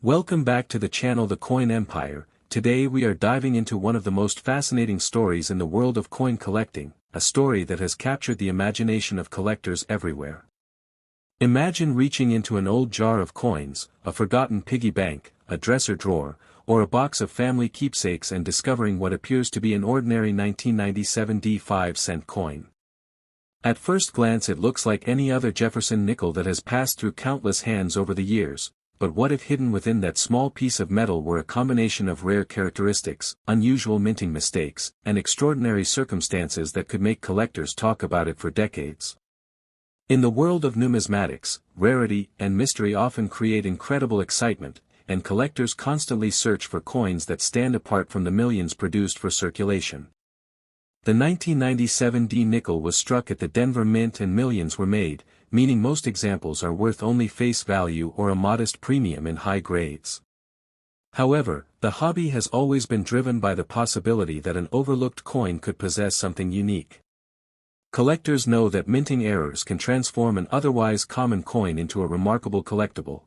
Welcome back to the channel The Coin Empire. Today we are diving into one of the most fascinating stories in the world of coin collecting, a story that has captured the imagination of collectors everywhere. Imagine reaching into an old jar of coins, a forgotten piggy bank, a dresser drawer, or a box of family keepsakes and discovering what appears to be an ordinary 1997 5-cent coin. At first glance it looks like any other Jefferson nickel that has passed through countless hands over the years. But what if hidden within that small piece of metal were a combination of rare characteristics, unusual minting mistakes, and extraordinary circumstances that could make collectors talk about it for decades? In the world of numismatics, rarity and mystery often create incredible excitement, and collectors constantly search for coins that stand apart from the millions produced for circulation. The 1997 D nickel was struck at the Denver Mint and millions were made, meaning most examples are worth only face value or a modest premium in high grades. However, the hobby has always been driven by the possibility that an overlooked coin could possess something unique. Collectors know that minting errors can transform an otherwise common coin into a remarkable collectible.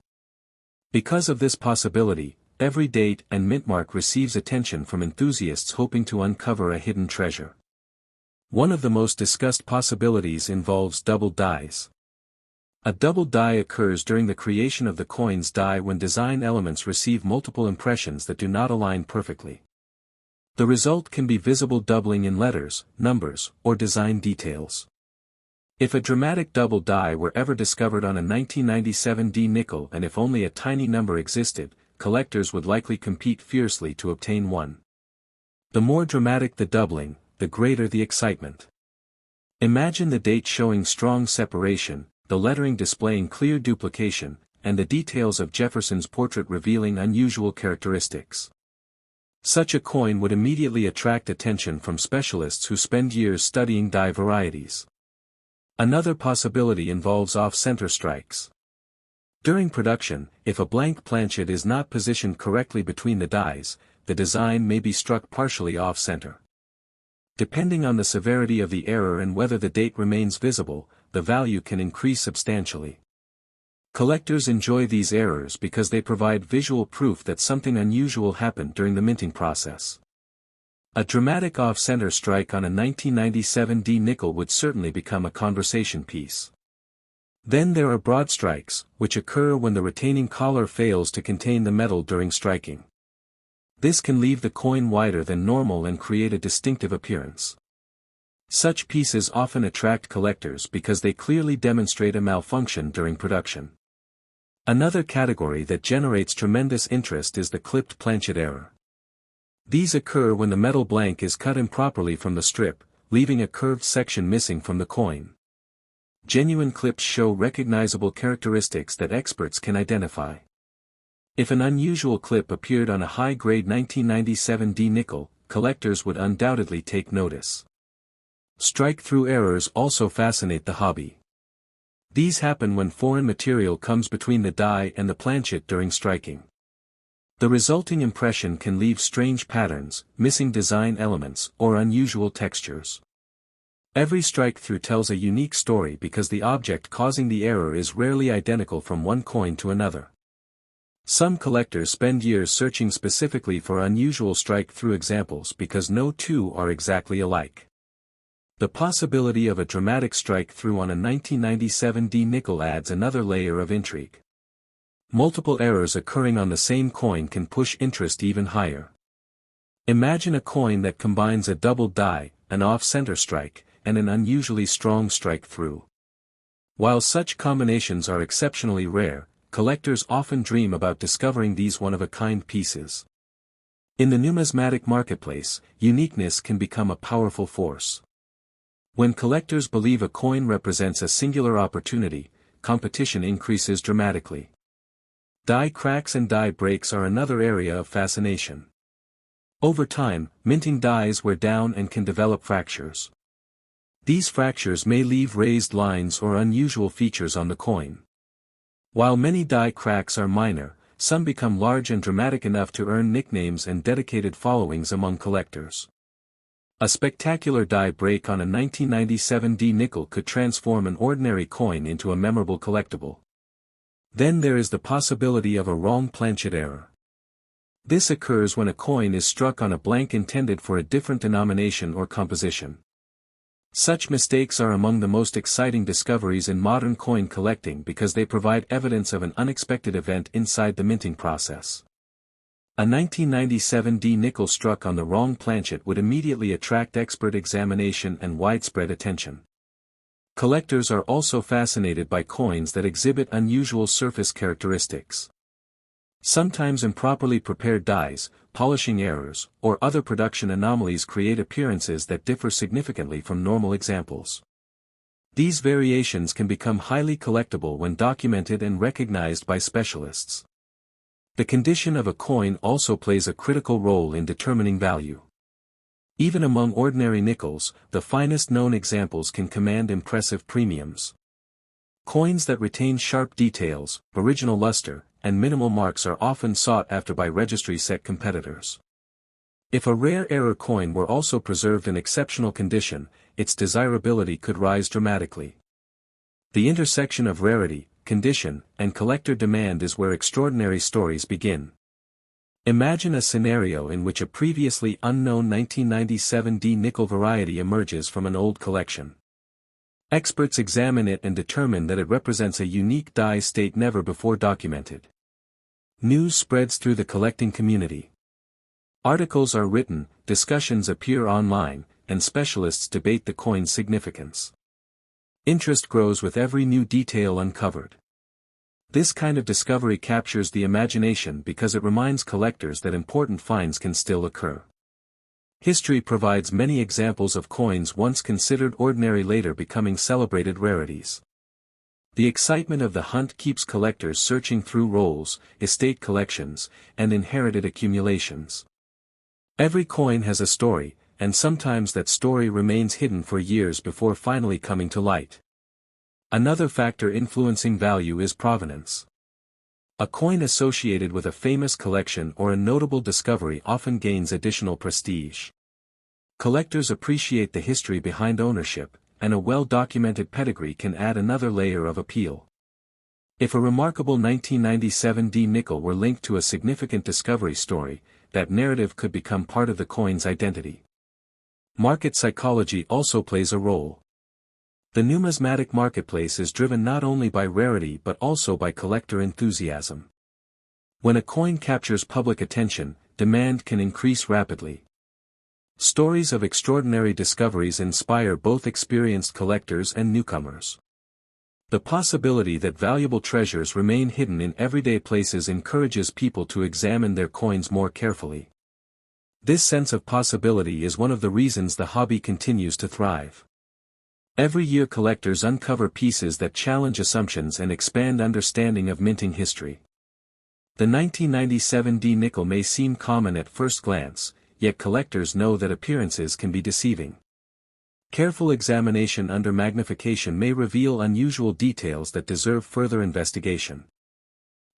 Because of this possibility, every date and mint mark receives attention from enthusiasts hoping to uncover a hidden treasure. One of the most discussed possibilities involves double dies. A double die occurs during the creation of the coin's die when design elements receive multiple impressions that do not align perfectly. The result can be visible doubling in letters, numbers, or design details. If a dramatic double die were ever discovered on a 1997 D nickel and if only a tiny number existed, collectors would likely compete fiercely to obtain one. The more dramatic the doubling, the greater the excitement. Imagine the date showing strong separation, the lettering displaying clear duplication, and the details of Jefferson's portrait revealing unusual characteristics. Such a coin would immediately attract attention from specialists who spend years studying die varieties. Another possibility involves off-center strikes. During production, if a blank planchet is not positioned correctly between the dies, the design may be struck partially off-center. Depending on the severity of the error and whether the date remains visible, the value can increase substantially. Collectors enjoy these errors because they provide visual proof that something unusual happened during the minting process. A dramatic off-center strike on a 1997 D nickel would certainly become a conversation piece. Then there are broad strikes, which occur when the retaining collar fails to contain the metal during striking. This can leave the coin wider than normal and create a distinctive appearance. Such pieces often attract collectors because they clearly demonstrate a malfunction during production. Another category that generates tremendous interest is the clipped planchet error. These occur when the metal blank is cut improperly from the strip, leaving a curved section missing from the coin. Genuine clips show recognizable characteristics that experts can identify. If an unusual clip appeared on a high-grade 1997 D nickel, collectors would undoubtedly take notice. Strike-through errors also fascinate the hobby. These happen when foreign material comes between the die and the planchet during striking. The resulting impression can leave strange patterns, missing design elements, or unusual textures. Every strike-through tells a unique story because the object causing the error is rarely identical from one coin to another. Some collectors spend years searching specifically for unusual strike-through examples because no two are exactly alike. The possibility of a dramatic strike-through on a 1997 D nickel adds another layer of intrigue. Multiple errors occurring on the same coin can push interest even higher. Imagine a coin that combines a double die, an off-center strike, and an unusually strong strike-through. While such combinations are exceptionally rare, collectors often dream about discovering these one-of-a-kind pieces. In the numismatic marketplace, uniqueness can become a powerful force. When collectors believe a coin represents a singular opportunity, competition increases dramatically. Die cracks and die breaks are another area of fascination. Over time, minting dies wear down and can develop fractures. These fractures may leave raised lines or unusual features on the coin. While many die cracks are minor, some become large and dramatic enough to earn nicknames and dedicated followings among collectors. A spectacular die break on a 1997 D nickel could transform an ordinary coin into a memorable collectible. Then there is the possibility of a wrong planchet error. This occurs when a coin is struck on a blank intended for a different denomination or composition. Such mistakes are among the most exciting discoveries in modern coin collecting because they provide evidence of an unexpected event inside the minting process. A 1997 D nickel struck on the wrong planchet would immediately attract expert examination and widespread attention. Collectors are also fascinated by coins that exhibit unusual surface characteristics. Sometimes improperly prepared dies, polishing errors, or other production anomalies create appearances that differ significantly from normal examples. These variations can become highly collectible when documented and recognized by specialists. The condition of a coin also plays a critical role in determining value. Even among ordinary nickels, the finest known examples can command impressive premiums. Coins that retain sharp details, original luster, and minimal marks are often sought after by registry-set competitors. If a rare error coin were also preserved in exceptional condition, its desirability could rise dramatically. The intersection of rarity, condition, and collector demand is where extraordinary stories begin. Imagine a scenario in which a previously unknown 1997 D nickel variety emerges from an old collection. Experts examine it and determine that it represents a unique die state never before documented. News spreads through the collecting community. Articles are written, discussions appear online, and specialists debate the coin's significance. Interest grows with every new detail uncovered. This kind of discovery captures the imagination because it reminds collectors that important finds can still occur. History provides many examples of coins once considered ordinary later becoming celebrated rarities. The excitement of the hunt keeps collectors searching through rolls, estate collections, and inherited accumulations. Every coin has a story, and sometimes that story remains hidden for years before finally coming to light. Another factor influencing value is provenance. A coin associated with a famous collection or a notable discovery often gains additional prestige. Collectors appreciate the history behind ownership, and a well-documented pedigree can add another layer of appeal. If a remarkable 1997 D nickel were linked to a significant discovery story, that narrative could become part of the coin's identity. Market psychology also plays a role. The numismatic marketplace is driven not only by rarity but also by collector enthusiasm. When a coin captures public attention, demand can increase rapidly. Stories of extraordinary discoveries inspire both experienced collectors and newcomers. The possibility that valuable treasures remain hidden in everyday places encourages people to examine their coins more carefully. This sense of possibility is one of the reasons the hobby continues to thrive. Every year collectors uncover pieces that challenge assumptions and expand understanding of minting history. The 1997 D nickel may seem common at first glance, yet collectors know that appearances can be deceiving. Careful examination under magnification may reveal unusual details that deserve further investigation.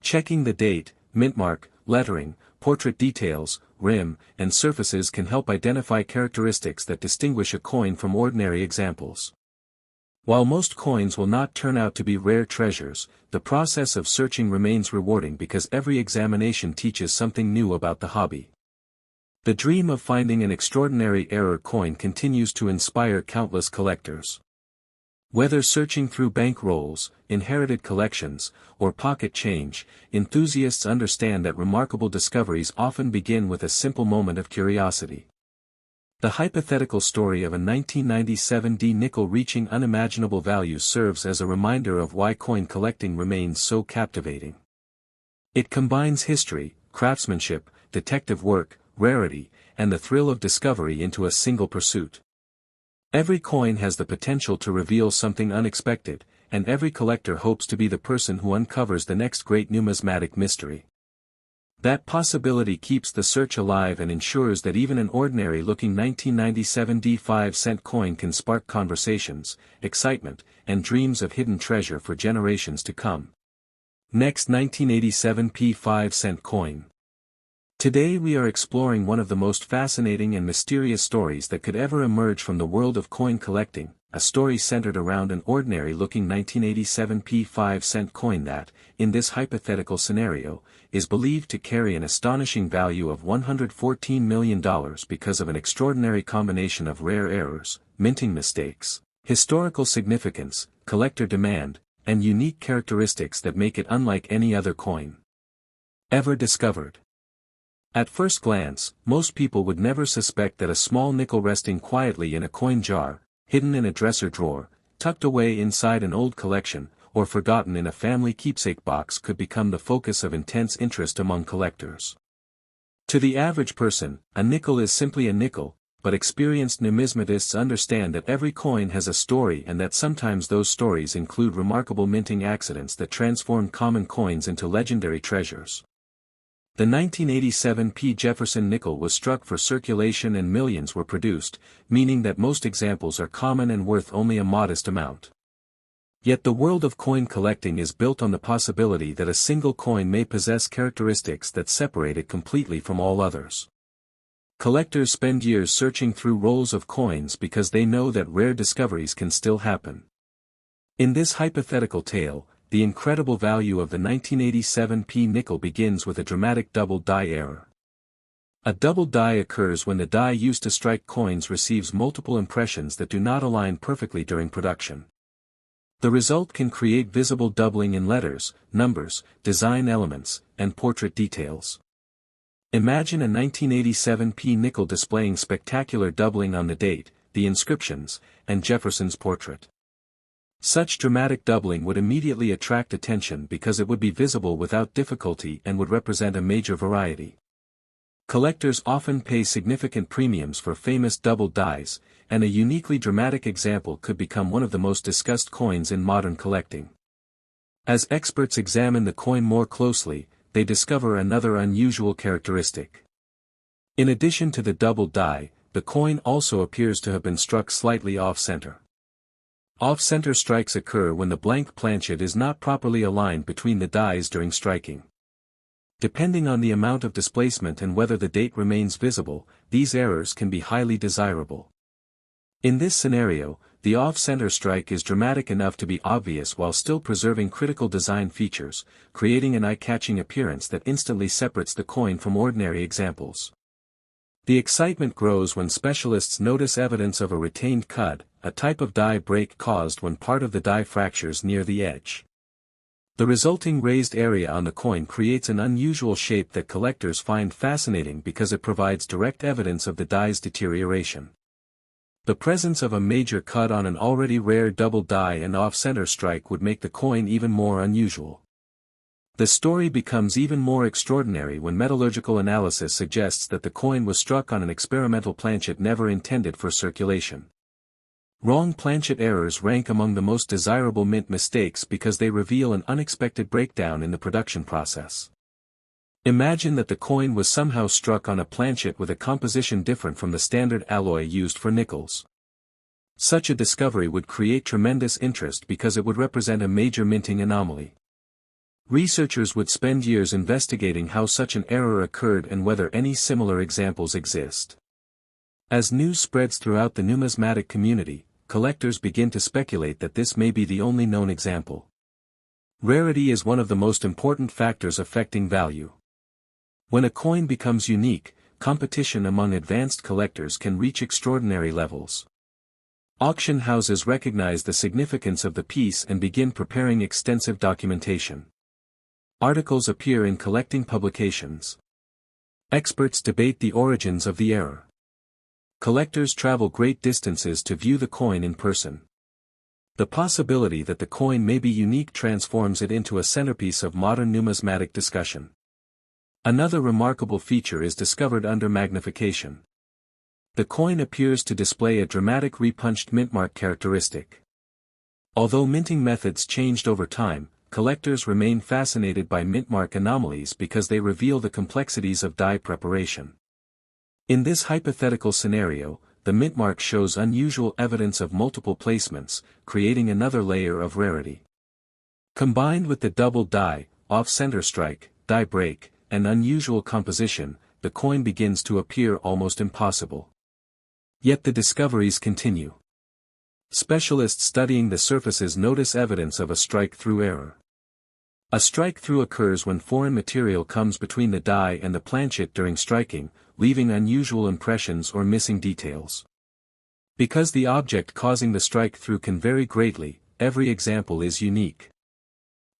Checking the date, mintmark, lettering, portrait details, rim, and surfaces can help identify characteristics that distinguish a coin from ordinary examples. While most coins will not turn out to be rare treasures, the process of searching remains rewarding because every examination teaches something new about the hobby. The dream of finding an extraordinary error coin continues to inspire countless collectors. Whether searching through bank rolls, inherited collections, or pocket change, enthusiasts understand that remarkable discoveries often begin with a simple moment of curiosity. The hypothetical story of a 1997 D nickel reaching unimaginable value serves as a reminder of why coin collecting remains so captivating. It combines history, craftsmanship, detective work, rarity, and the thrill of discovery into a single pursuit. Every coin has the potential to reveal something unexpected, and every collector hopes to be the person who uncovers the next great numismatic mystery. That possibility keeps the search alive and ensures that even an ordinary-looking 1997 D 5-cent coin can spark conversations, excitement, and dreams of hidden treasure for generations to come. Next, 1987 P 5-cent coin. Today we are exploring one of the most fascinating and mysterious stories that could ever emerge from the world of coin collecting, a story centered around an ordinary-looking 1987 5-cent coin that, in this hypothetical scenario, is believed to carry an astonishing value of $114 million because of an extraordinary combination of rare errors, minting mistakes, historical significance, collector demand, and unique characteristics that make it unlike any other coin ever discovered. At first glance, most people would never suspect that a small nickel resting quietly in a coin jar, hidden in a dresser drawer, tucked away inside an old collection, or forgotten in a family keepsake box could become the focus of intense interest among collectors. To the average person, a nickel is simply a nickel, but experienced numismatists understand that every coin has a story and that sometimes those stories include remarkable minting accidents that transform common coins into legendary treasures. The 1987 Jefferson nickel was struck for circulation and millions were produced, meaning that most examples are common and worth only a modest amount. Yet the world of coin collecting is built on the possibility that a single coin may possess characteristics that separate it completely from all others. Collectors spend years searching through rolls of coins because they know that rare discoveries can still happen. In this hypothetical tale, the incredible value of the 1987 nickel begins with a dramatic double die error. A double die occurs when the die used to strike coins receives multiple impressions that do not align perfectly during production. The result can create visible doubling in letters, numbers, design elements, and portrait details. Imagine a 1987 nickel displaying spectacular doubling on the date, the inscriptions, and Jefferson's portrait. Such dramatic doubling would immediately attract attention because it would be visible without difficulty and would represent a major variety. Collectors often pay significant premiums for famous double dies, and a uniquely dramatic example could become one of the most discussed coins in modern collecting. As experts examine the coin more closely, they discover another unusual characteristic. In addition to the double die, the coin also appears to have been struck slightly off-center. Off-center strikes occur when the blank planchet is not properly aligned between the dies during striking. Depending on the amount of displacement and whether the date remains visible, these errors can be highly desirable. In this scenario, the off-center strike is dramatic enough to be obvious while still preserving critical design features, creating an eye-catching appearance that instantly separates the coin from ordinary examples. The excitement grows when specialists notice evidence of a retained cud, a type of die break caused when part of the die fractures near the edge. The resulting raised area on the coin creates an unusual shape that collectors find fascinating because it provides direct evidence of the die's deterioration. The presence of a major cut on an already rare double die and off-center strike would make the coin even more unusual. The story becomes even more extraordinary when metallurgical analysis suggests that the coin was struck on an experimental planchet never intended for circulation. Wrong planchet errors rank among the most desirable mint mistakes because they reveal an unexpected breakdown in the production process. Imagine that the coin was somehow struck on a planchet with a composition different from the standard alloy used for nickels. Such a discovery would create tremendous interest because it would represent a major minting anomaly. Researchers would spend years investigating how such an error occurred and whether any similar examples exist. As news spreads throughout the numismatic community, collectors begin to speculate that this may be the only known example. Rarity is one of the most important factors affecting value. When a coin becomes unique, competition among advanced collectors can reach extraordinary levels. Auction houses recognize the significance of the piece and begin preparing extensive documentation. Articles appear in collecting publications. Experts debate the origins of the error. Collectors travel great distances to view the coin in person. The possibility that the coin may be unique transforms it into a centerpiece of modern numismatic discussion. Another remarkable feature is discovered under magnification. The coin appears to display a dramatic repunched mintmark characteristic. Although minting methods changed over time, collectors remain fascinated by mintmark anomalies because they reveal the complexities of die preparation. In this hypothetical scenario, the mintmark shows unusual evidence of multiple placements, creating another layer of rarity. Combined with the double die, off-center strike, die break, and unusual composition, the coin begins to appear almost impossible. Yet the discoveries continue. Specialists studying the surfaces notice evidence of a strike-through error. A strike-through occurs when foreign material comes between the die and the planchet during striking, leaving unusual impressions or missing details. Because the object causing the strike-through can vary greatly, every example is unique.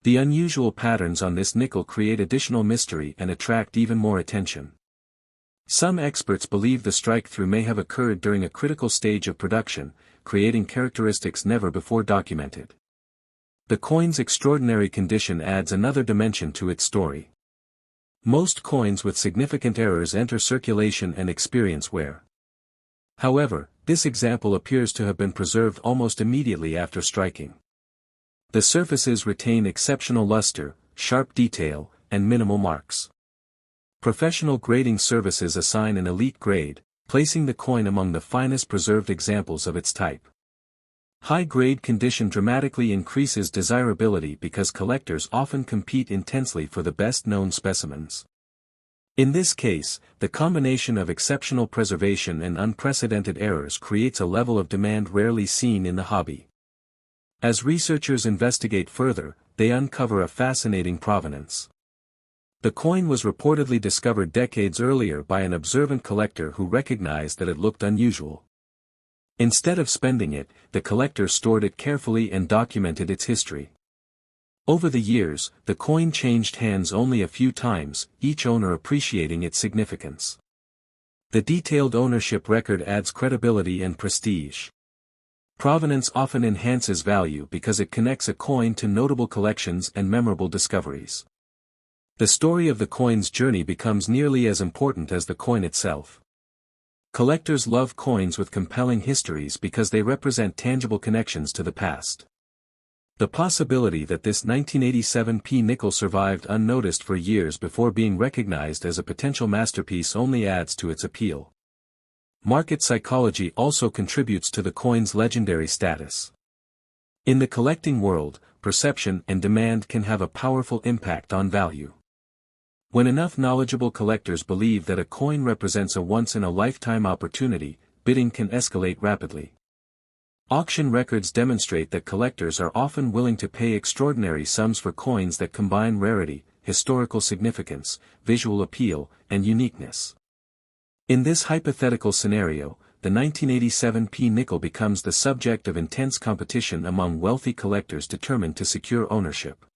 The unusual patterns on this nickel create additional mystery and attract even more attention. Some experts believe the strike-through may have occurred during a critical stage of production, creating characteristics never before documented. The coin's extraordinary condition adds another dimension to its story. Most coins with significant errors enter circulation and experience wear. However, this example appears to have been preserved almost immediately after striking. The surfaces retain exceptional luster, sharp detail, and minimal marks. Professional grading services assign an elite grade, placing the coin among the finest preserved examples of its type. High-grade condition dramatically increases desirability because collectors often compete intensely for the best-known specimens. In this case, the combination of exceptional preservation and unprecedented errors creates a level of demand rarely seen in the hobby. As researchers investigate further, they uncover a fascinating provenance. The coin was reportedly discovered decades earlier by an observant collector who recognized that it looked unusual. Instead of spending it, the collector stored it carefully and documented its history. Over the years, the coin changed hands only a few times, each owner appreciating its significance. The detailed ownership record adds credibility and prestige. Provenance often enhances value because it connects a coin to notable collections and memorable discoveries. The story of the coin's journey becomes nearly as important as the coin itself. Collectors love coins with compelling histories because they represent tangible connections to the past. The possibility that this 1987 P nickel survived unnoticed for years before being recognized as a potential masterpiece only adds to its appeal. Market psychology also contributes to the coin's legendary status. In the collecting world, perception and demand can have a powerful impact on value. When enough knowledgeable collectors believe that a coin represents a once-in-a-lifetime opportunity, bidding can escalate rapidly. Auction records demonstrate that collectors are often willing to pay extraordinary sums for coins that combine rarity, historical significance, visual appeal, and uniqueness. In this hypothetical scenario, the 1987 P nickel becomes the subject of intense competition among wealthy collectors determined to secure ownership.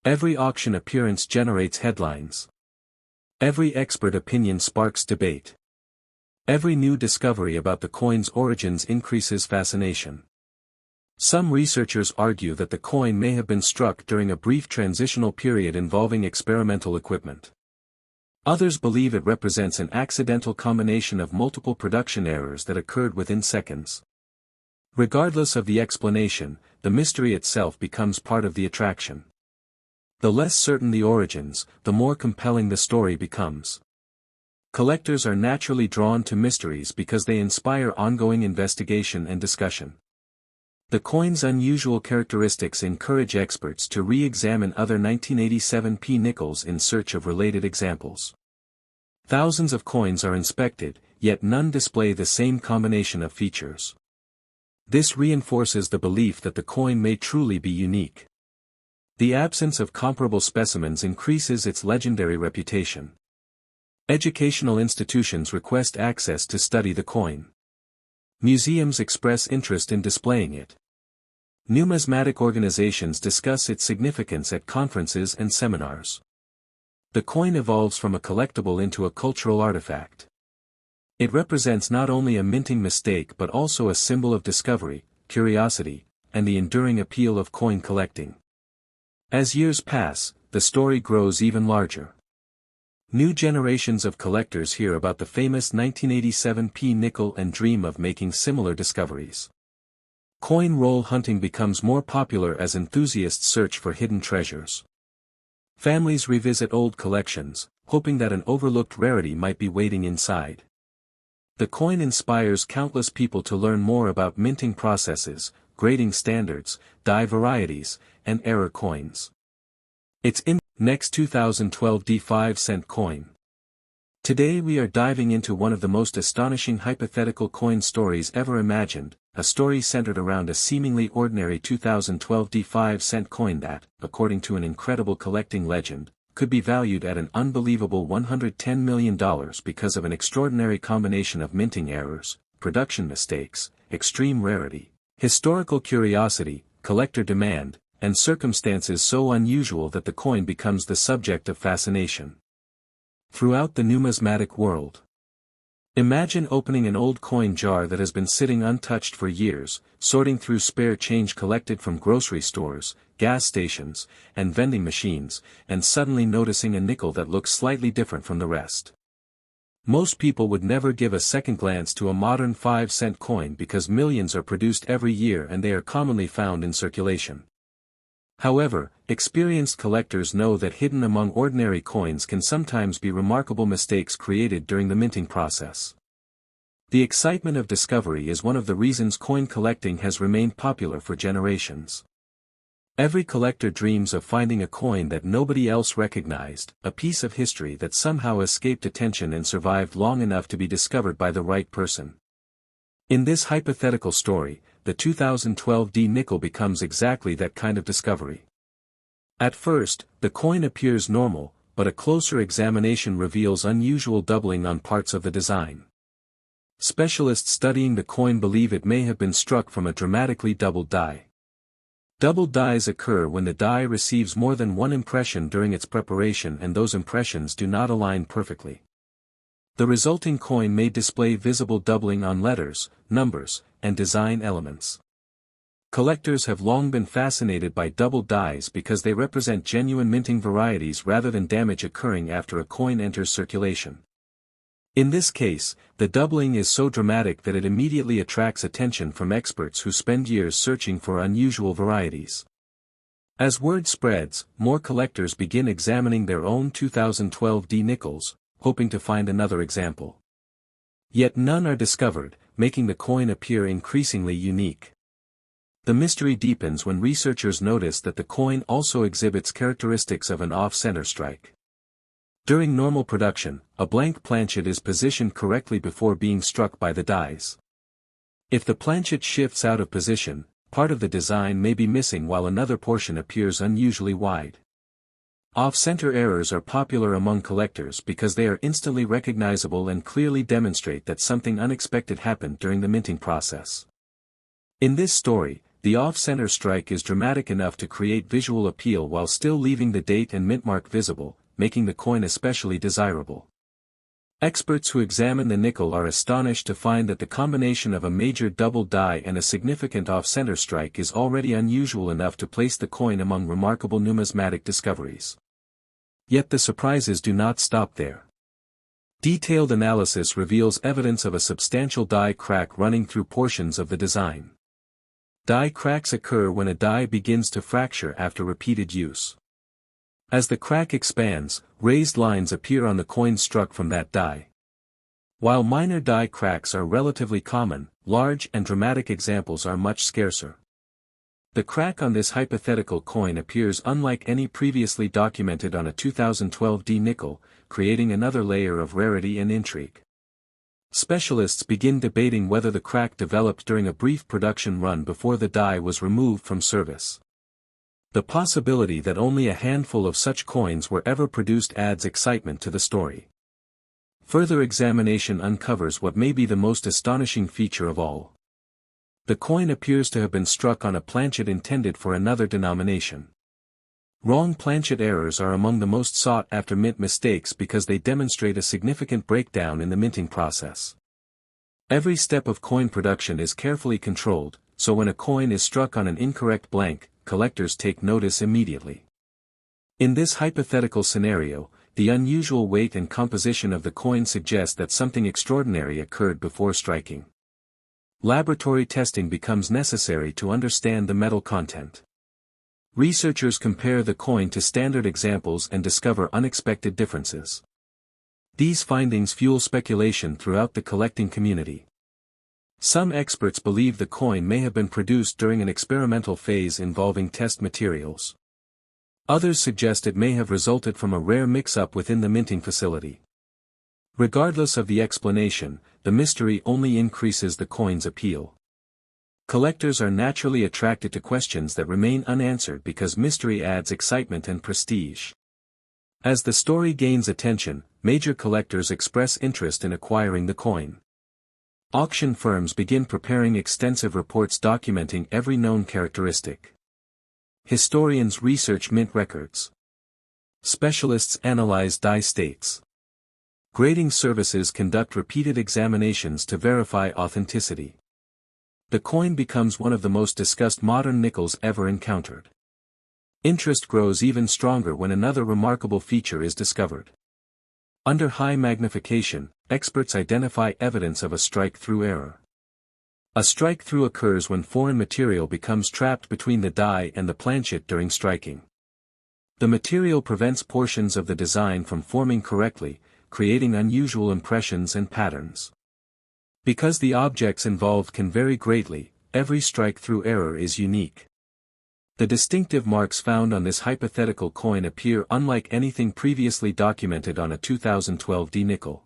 Every auction appearance generates headlines. Every expert opinion sparks debate. Every new discovery about the coin's origins increases fascination. Some researchers argue that the coin may have been struck during a brief transitional period involving experimental equipment. Others believe it represents an accidental combination of multiple production errors that occurred within seconds. Regardless of the explanation, the mystery itself becomes part of the attraction. The less certain the origins, the more compelling the story becomes. Collectors are naturally drawn to mysteries because they inspire ongoing investigation and discussion. The coin's unusual characteristics encourage experts to re-examine other 1987 P nickels in search of related examples. Thousands of coins are inspected, yet none display the same combination of features. This reinforces the belief that the coin may truly be unique. The absence of comparable specimens increases its legendary reputation. Educational institutions request access to study the coin. Museums express interest in displaying it. Numismatic organizations discuss its significance at conferences and seminars. The coin evolves from a collectible into a cultural artifact. It represents not only a minting mistake but also a symbol of discovery, curiosity, and the enduring appeal of coin collecting. As years pass, the story grows even larger. New generations of collectors hear about the famous 1987 P nickel and dream of making similar discoveries. Coin roll hunting becomes more popular as enthusiasts search for hidden treasures. Families revisit old collections, hoping that an overlooked rarity might be waiting inside. The coin inspires countless people to learn more about minting processes, grading standards, die varieties, and error coins. Its next 2012 D5 cent coin. Today we are diving into one of the most astonishing hypothetical coin stories ever imagined, a story centered around a seemingly ordinary 2012 5-cent coin that, according to an incredible collecting legend, could be valued at an unbelievable $110 million because of an extraordinary combination of minting errors, production mistakes, extreme rarity, historical curiosity, collector demand, and circumstances so unusual that the coin becomes the subject of fascination throughout the numismatic world. Imagine opening an old coin jar that has been sitting untouched for years, sorting through spare change collected from grocery stores, gas stations, and vending machines, and suddenly noticing a nickel that looks slightly different from the rest. Most people would never give a second glance to a modern 5-cent coin because millions are produced every year and they are commonly found in circulation. However, experienced collectors know that hidden among ordinary coins can sometimes be remarkable mistakes created during the minting process. The excitement of discovery is one of the reasons coin collecting has remained popular for generations. Every collector dreams of finding a coin that nobody else recognized, a piece of history that somehow escaped attention and survived long enough to be discovered by the right person. In this hypothetical story, the 2012 D nickel becomes exactly that kind of discovery. At first, the coin appears normal, but a closer examination reveals unusual doubling on parts of the design. Specialists studying the coin believe it may have been struck from a dramatically doubled die. Doubled dies occur when the die receives more than one impression during its preparation and those impressions do not align perfectly. The resulting coin may display visible doubling on letters, numbers, and design elements. Collectors have long been fascinated by doubled dies because they represent genuine minting varieties rather than damage occurring after a coin enters circulation. In this case, the doubling is so dramatic that it immediately attracts attention from experts who spend years searching for unusual varieties. As word spreads, more collectors begin examining their own 2012 D nickels, hoping to find another example. Yet none are discovered, making the coin appear increasingly unique. The mystery deepens when researchers notice that the coin also exhibits characteristics of an off-center strike. During normal production, a blank planchet is positioned correctly before being struck by the dies. If the planchet shifts out of position, part of the design may be missing while another portion appears unusually wide. Off-center errors are popular among collectors because they are instantly recognizable and clearly demonstrate that something unexpected happened during the minting process. In this story, the off-center strike is dramatic enough to create visual appeal while still leaving the date and mint mark visible, making the coin especially desirable. Experts who examine the nickel are astonished to find that the combination of a major double die and a significant off-center strike is already unusual enough to place the coin among remarkable numismatic discoveries. Yet the surprises do not stop there. Detailed analysis reveals evidence of a substantial die crack running through portions of the design. Die cracks occur when a die begins to fracture after repeated use. As the crack expands, raised lines appear on the coin struck from that die. While minor die cracks are relatively common, large and dramatic examples are much scarcer. The crack on this hypothetical coin appears unlike any previously documented on a 2012 D nickel, creating another layer of rarity and intrigue. Specialists begin debating whether the crack developed during a brief production run before the die was removed from service. The possibility that only a handful of such coins were ever produced adds excitement to the story. Further examination uncovers what may be the most astonishing feature of all. The coin appears to have been struck on a planchet intended for another denomination. Wrong planchet errors are among the most sought after mint mistakes because they demonstrate a significant breakdown in the minting process. Every step of coin production is carefully controlled, so when a coin is struck on an incorrect blank, collectors take notice immediately. In this hypothetical scenario, the unusual weight and composition of the coin suggest that something extraordinary occurred before striking. Laboratory testing becomes necessary to understand the metal content. Researchers compare the coin to standard examples and discover unexpected differences. These findings fuel speculation throughout the collecting community. Some experts believe the coin may have been produced during an experimental phase involving test materials. Others suggest it may have resulted from a rare mix-up within the minting facility. Regardless of the explanation, the mystery only increases the coin's appeal. Collectors are naturally attracted to questions that remain unanswered because mystery adds excitement and prestige. As the story gains attention, major collectors express interest in acquiring the coin. Auction firms begin preparing extensive reports documenting every known characteristic. Historians research mint records. Specialists analyze die states. Grading services conduct repeated examinations to verify authenticity. The coin becomes one of the most discussed modern nickels ever encountered. Interest grows even stronger when another remarkable feature is discovered. Under high magnification, experts identify evidence of a strike-through error. A strike-through occurs when foreign material becomes trapped between the die and the planchet during striking. The material prevents portions of the design from forming correctly, creating unusual impressions and patterns. Because the objects involved can vary greatly, every strike-through error is unique. The distinctive marks found on this hypothetical coin appear unlike anything previously documented on a 2012 D nickel.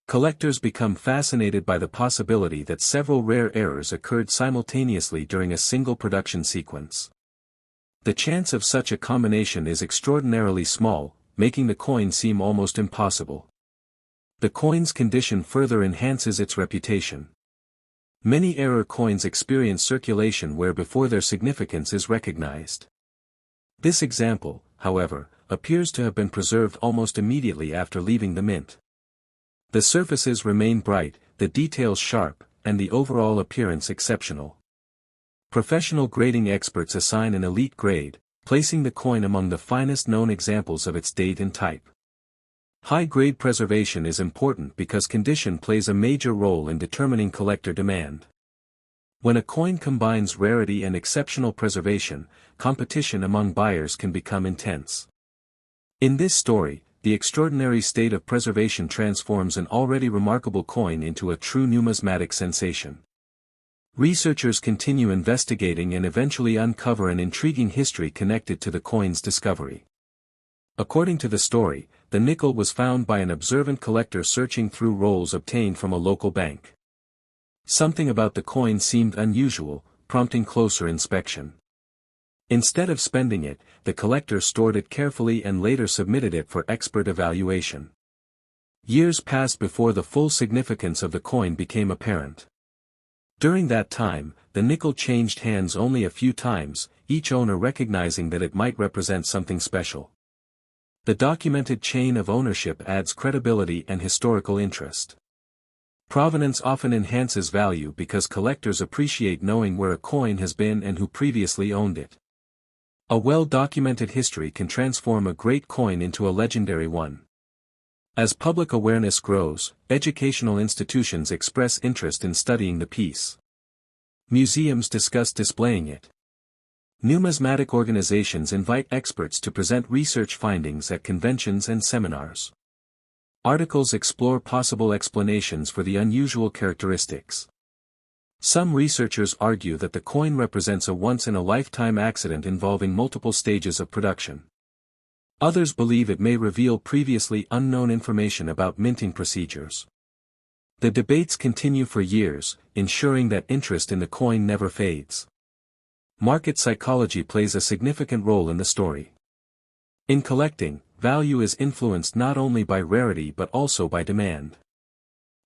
Collectors become fascinated by the possibility that several rare errors occurred simultaneously during a single production sequence. The chance of such a combination is extraordinarily small, making the coin seem almost impossible. The coin's condition further enhances its reputation. Many error coins experience circulation where before their significance is recognized. This example, however, appears to have been preserved almost immediately after leaving the mint. The surfaces remain bright, the details sharp, and the overall appearance exceptional. Professional grading experts assign an elite grade, placing the coin among the finest known examples of its date and type. High-grade preservation is important because condition plays a major role in determining collector demand. When a coin combines rarity and exceptional preservation, competition among buyers can become intense. In this story, the extraordinary state of preservation transforms an already remarkable coin into a true numismatic sensation. Researchers continue investigating and eventually uncover an intriguing history connected to the coin's discovery. According to the story, the nickel was found by an observant collector searching through rolls obtained from a local bank. Something about the coin seemed unusual, prompting closer inspection. Instead of spending it, the collector stored it carefully and later submitted it for expert evaluation. Years passed before the full significance of the coin became apparent. During that time, the nickel changed hands only a few times, each owner recognizing that it might represent something special. The documented chain of ownership adds credibility and historical interest. Provenance often enhances value because collectors appreciate knowing where a coin has been and who previously owned it. A well-documented history can transform a great coin into a legendary one. As public awareness grows, educational institutions express interest in studying the piece. Museums discuss displaying it. Numismatic organizations invite experts to present research findings at conventions and seminars. Articles explore possible explanations for the unusual characteristics. Some researchers argue that the coin represents a once-in-a-lifetime accident involving multiple stages of production. Others believe it may reveal previously unknown information about minting procedures. The debates continue for years, ensuring that interest in the coin never fades. Market psychology plays a significant role in the story. In collecting, value is influenced not only by rarity but also by demand.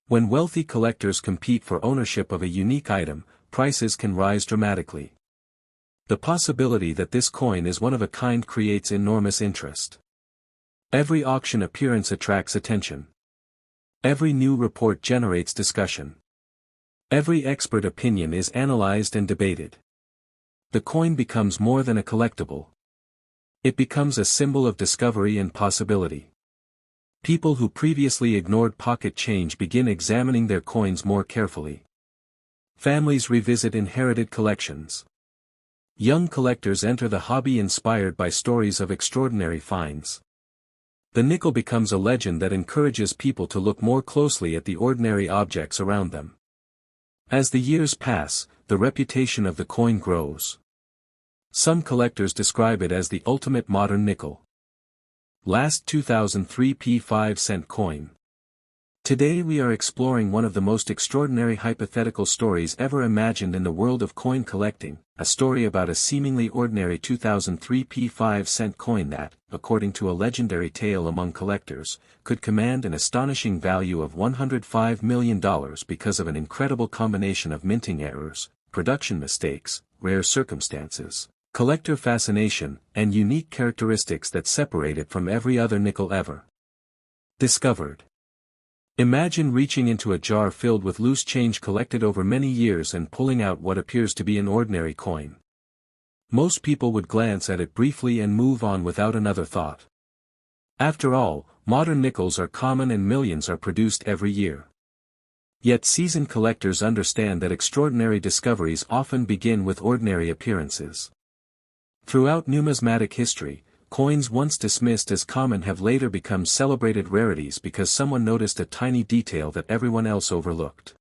When wealthy collectors compete for ownership of a unique item, prices can rise dramatically. The possibility that this coin is one of a kind creates enormous interest. Every auction appearance attracts attention. Every new report generates discussion. Every expert opinion is analyzed and debated. The coin becomes more than a collectible. It becomes a symbol of discovery and possibility. People who previously ignored pocket change begin examining their coins more carefully. Families revisit inherited collections. Young collectors enter the hobby inspired by stories of extraordinary finds. The nickel becomes a legend that encourages people to look more closely at the ordinary objects around them. As the years pass, the reputation of the coin grows. Some collectors describe it as the ultimate modern nickel. Last 2003 P5 cent coin. Today we are exploring one of the most extraordinary hypothetical stories ever imagined in the world of coin collecting, a story about a seemingly ordinary 2003 P5-cent coin that, according to a legendary tale among collectors, could command an astonishing value of $105 million because of an incredible combination of minting errors, production mistakes, rare circumstances, collector fascination, and unique characteristics that separate it from every other nickel ever discovered. Imagine reaching into a jar filled with loose change collected over many years and pulling out what appears to be an ordinary coin. Most people would glance at it briefly and move on without another thought. After all, modern nickels are common and millions are produced every year. Yet seasoned collectors understand that extraordinary discoveries often begin with ordinary appearances. Throughout numismatic history, coins once dismissed as common have later become celebrated rarities because someone noticed a tiny detail that everyone else overlooked.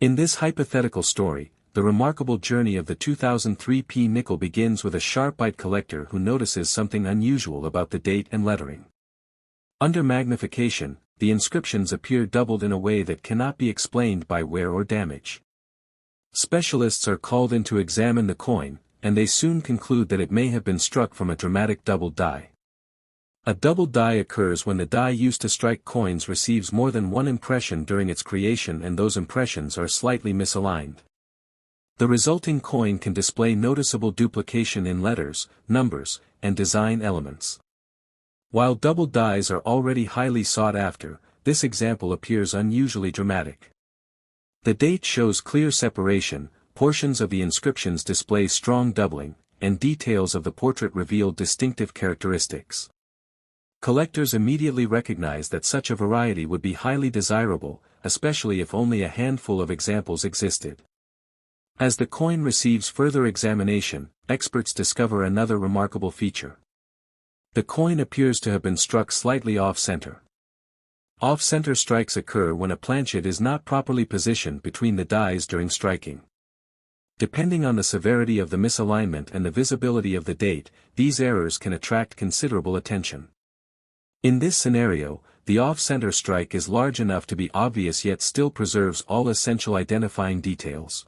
In this hypothetical story, the remarkable journey of the 2003 P nickel begins with a sharp-eyed collector who notices something unusual about the date and lettering. Under magnification, the inscriptions appear doubled in a way that cannot be explained by wear or damage. Specialists are called in to examine the coin, and they soon conclude that it may have been struck from a dramatic doubled die. A doubled die occurs when the die used to strike coins receives more than one impression during its creation and those impressions are slightly misaligned. The resulting coin can display noticeable duplication in letters, numbers, and design elements. While doubled dies are already highly sought after, this example appears unusually dramatic. The date shows clear separation, portions of the inscriptions display strong doubling, and details of the portrait reveal distinctive characteristics. Collectors immediately recognize that such a variety would be highly desirable, especially if only a handful of examples existed. As the coin receives further examination, experts discover another remarkable feature. The coin appears to have been struck slightly off-center. Off-center strikes occur when a planchet is not properly positioned between the dies during striking. Depending on the severity of the misalignment and the visibility of the date, these errors can attract considerable attention. In this scenario, the off-center strike is large enough to be obvious yet still preserves all essential identifying details.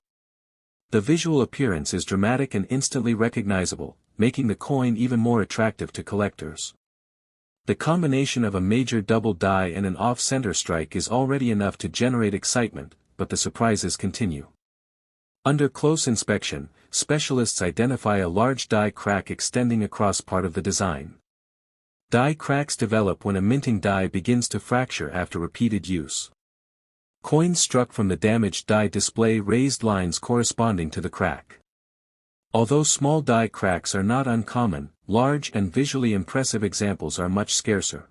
The visual appearance is dramatic and instantly recognizable, making the coin even more attractive to collectors. The combination of a major double die and an off-center strike is already enough to generate excitement, but the surprises continue. Under close inspection, specialists identify a large die crack extending across part of the design. Die cracks develop when a minting die begins to fracture after repeated use. Coins struck from the damaged die display raised lines corresponding to the crack. Although small die cracks are not uncommon, large and visually impressive examples are much scarcer.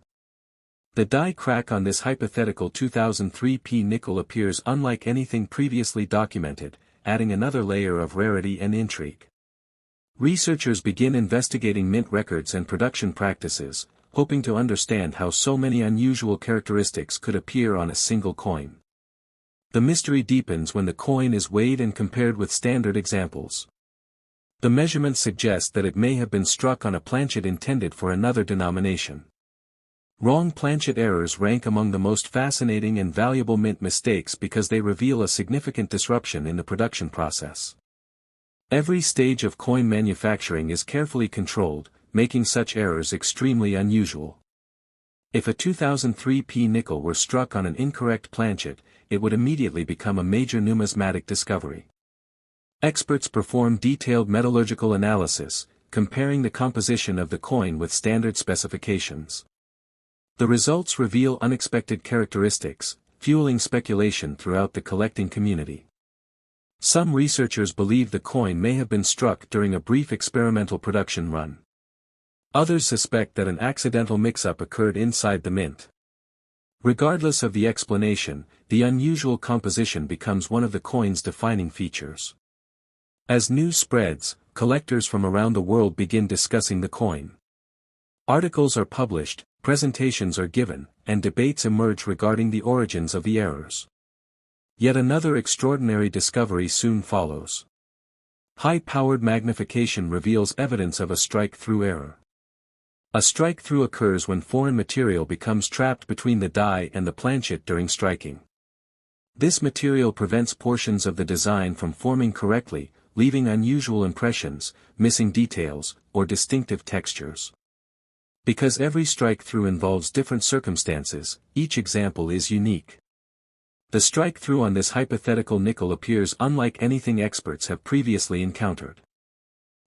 The die crack on this hypothetical 2003 P nickel appears unlike anything previously documented, adding another layer of rarity and intrigue. Researchers begin investigating mint records and production practices, hoping to understand how so many unusual characteristics could appear on a single coin. The mystery deepens when the coin is weighed and compared with standard examples. The measurements suggest that it may have been struck on a planchet intended for another denomination. Wrong planchet errors rank among the most fascinating and valuable mint mistakes because they reveal a significant disruption in the production process. Every stage of coin manufacturing is carefully controlled, making such errors extremely unusual. If a 2003 P nickel were struck on an incorrect planchet, it would immediately become a major numismatic discovery. Experts perform detailed metallurgical analysis, comparing the composition of the coin with standard specifications. The results reveal unexpected characteristics, fueling speculation throughout the collecting community. Some researchers believe the coin may have been struck during a brief experimental production run. Others suspect that an accidental mix-up occurred inside the mint. Regardless of the explanation, the unusual composition becomes one of the coin's defining features. As news spreads, collectors from around the world begin discussing the coin. Articles are published, presentations are given, and debates emerge regarding the origins of the errors. Yet another extraordinary discovery soon follows. High-powered magnification reveals evidence of a strike-through error. A strike-through occurs when foreign material becomes trapped between the die and the planchet during striking. This material prevents portions of the design from forming correctly, leaving unusual impressions, missing details, or distinctive textures. Because every strike-through involves different circumstances, each example is unique. The strike-through on this hypothetical nickel appears unlike anything experts have previously encountered.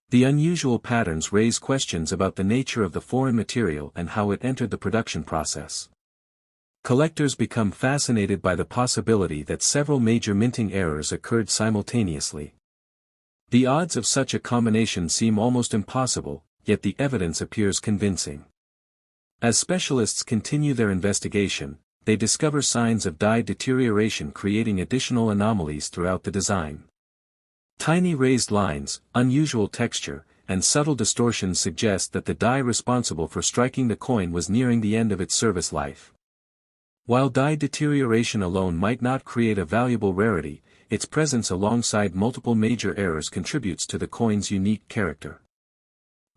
The unusual patterns raise questions about the nature of the foreign material and how it entered the production process. Collectors become fascinated by the possibility that several major minting errors occurred simultaneously. The odds of such a combination seem almost impossible, yet the evidence appears convincing. As specialists continue their investigation, they discover signs of die deterioration creating additional anomalies throughout the design. Tiny raised lines, unusual texture, and subtle distortions suggest that the die responsible for striking the coin was nearing the end of its service life. While die deterioration alone might not create a valuable rarity, its presence alongside multiple major errors contributes to the coin's unique character.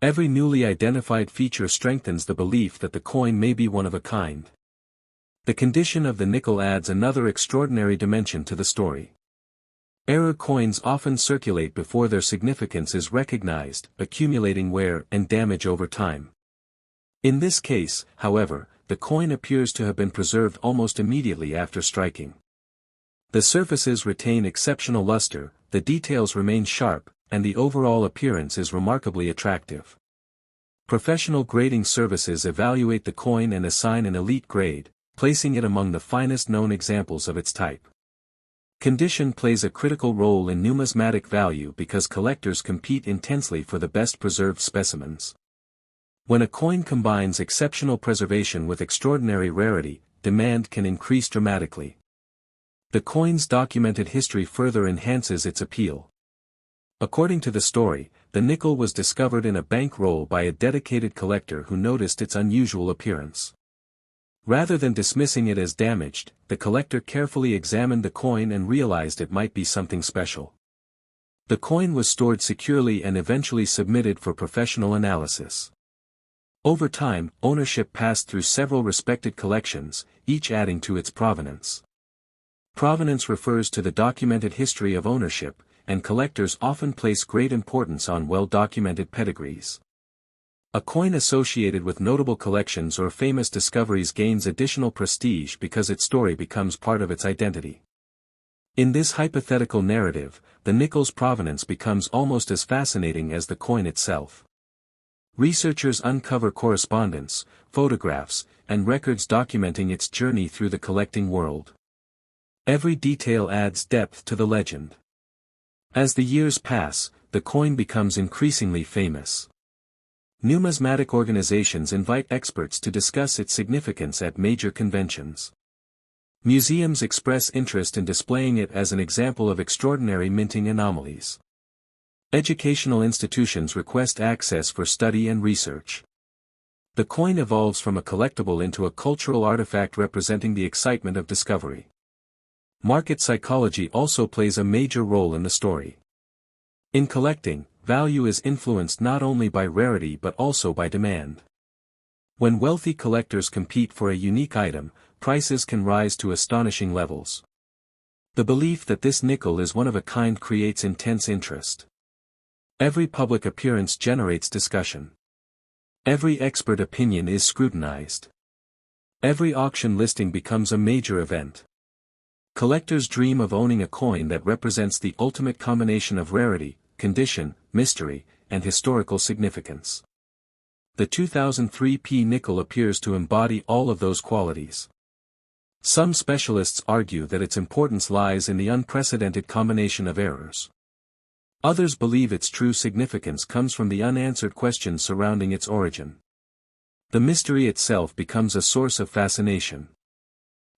Every newly identified feature strengthens the belief that the coin may be one of a kind. The condition of the nickel adds another extraordinary dimension to the story. Error coins often circulate before their significance is recognized, accumulating wear and damage over time. In this case, however, the coin appears to have been preserved almost immediately after striking. The surfaces retain exceptional luster, the details remain sharp, and the overall appearance is remarkably attractive. Professional grading services evaluate the coin and assign an elite grade, placing it among the finest known examples of its type. Condition plays a critical role in numismatic value because collectors compete intensely for the best preserved specimens. When a coin combines exceptional preservation with extraordinary rarity, demand can increase dramatically. The coin's documented history further enhances its appeal. According to the story, the nickel was discovered in a bank roll by a dedicated collector who noticed its unusual appearance. Rather than dismissing it as damaged, the collector carefully examined the coin and realized it might be something special. The coin was stored securely and eventually submitted for professional analysis. Over time, ownership passed through several respected collections, each adding to its provenance. Provenance refers to the documented history of ownership, and collectors often place great importance on well-documented pedigrees. A coin associated with notable collections or famous discoveries gains additional prestige because its story becomes part of its identity. In this hypothetical narrative, the nickel's provenance becomes almost as fascinating as the coin itself. Researchers uncover correspondence, photographs, and records documenting its journey through the collecting world. Every detail adds depth to the legend. As the years pass, the coin becomes increasingly famous. Numismatic organizations invite experts to discuss its significance at major conventions. Museums express interest in displaying it as an example of extraordinary minting anomalies. Educational institutions request access for study and research. The coin evolves from a collectible into a cultural artifact representing the excitement of discovery. Market psychology also plays a major role in the story. In collecting, value is influenced not only by rarity but also by demand. When wealthy collectors compete for a unique item, prices can rise to astonishing levels. The belief that this nickel is one of a kind creates intense interest. Every public appearance generates discussion. Every expert opinion is scrutinized. Every auction listing becomes a major event. Collectors dream of owning a coin that represents the ultimate combination of rarity, condition, mystery, and historical significance. The 2003 P nickel appears to embody all of those qualities. Some specialists argue that its importance lies in the unprecedented combination of errors. Others believe its true significance comes from the unanswered questions surrounding its origin. The mystery itself becomes a source of fascination.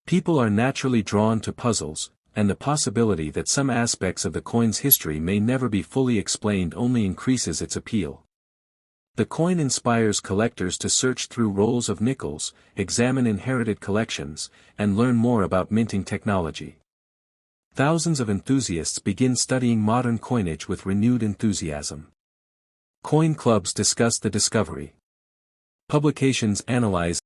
People are naturally drawn to puzzles, and the possibility that some aspects of the coin's history may never be fully explained only increases its appeal. The coin inspires collectors to search through rolls of nickels, examine inherited collections, and learn more about minting technology. Thousands of enthusiasts begin studying modern coinage with renewed enthusiasm. Coin clubs discuss the discovery. Publications analyze